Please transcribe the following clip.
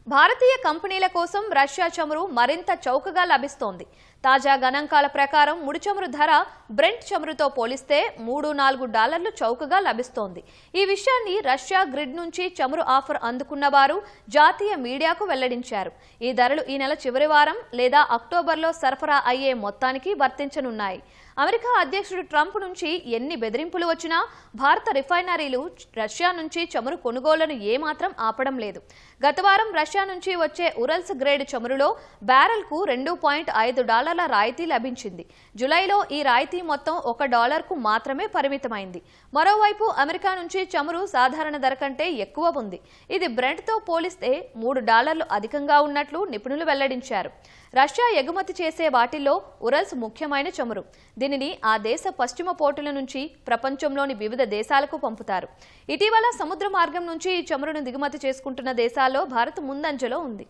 భారతీయ కంపెనీల కోసం రష్యా చమురు మరింత చౌకగా లభిస్తోంది. తాజా గణాంకాల ప్రకారం ముడి చమురు ధర బ్రెంట్ చమురుతో పోలిస్తే $3-4 చౌకగా లభిస్తోంది. ఈ విషయాన్ని రష్యా గ్రిడ్ నుంచి చమురు ఆఫర్ అందుకున్న వారు జాతీయ మీడియాకు వెల్లడించారు. ఈ ధరలు ఈ నెల చివరి వారం లేదా అక్టోబర్లో సరఫరా అయ్యే మొత్తానికి వర్తించనున్నాయి. అమెరికా అధ్యక్షుడు ట్రంప్ నుంచి ఎన్ని బెదిరింపులు వచ్చినా భారత రిఫైనరీలు రష్యా నుంచి చమురు కొనుగోళ్లను ఏమాత్రం ఆపడం లేదు. గత వారం రష్యా నుంచి వచ్చే ఉరల్స్ గ్రేడ్ చమురులో బ్యారెల్కు $2.5 రాయితీ లభించింది. జులైలో ఈ రాయితీ మొత్తం $1కు మాత్రమే పరిమితమైంది. మరోవైపు అమెరికా నుంచి చమురు సాధారణ ధర కంటే ఎక్కువ ఉంది. ఇది బ్రెంట్తో పోలిస్తే $3 అధికంగా ఉన్నట్లు నిపుణులు వెల్లడించారు. రష్యా ఎగుమతి చేసే వాటిల్లో ఉరల్స్ ముఖ్యమైన చమురు. దీనిని ఆ దేశ పశ్చిమ పోర్టుల నుంచి ప్రపంచంలోని వివిధ దేశాలకు పంపుతారు. ఇటీవల సముద్ర మార్గం నుంచి ఈ చమురును దిగుమతి చేసుకుంటున్న దేశాల్లో భారత్ ముందంజలో ఉంది.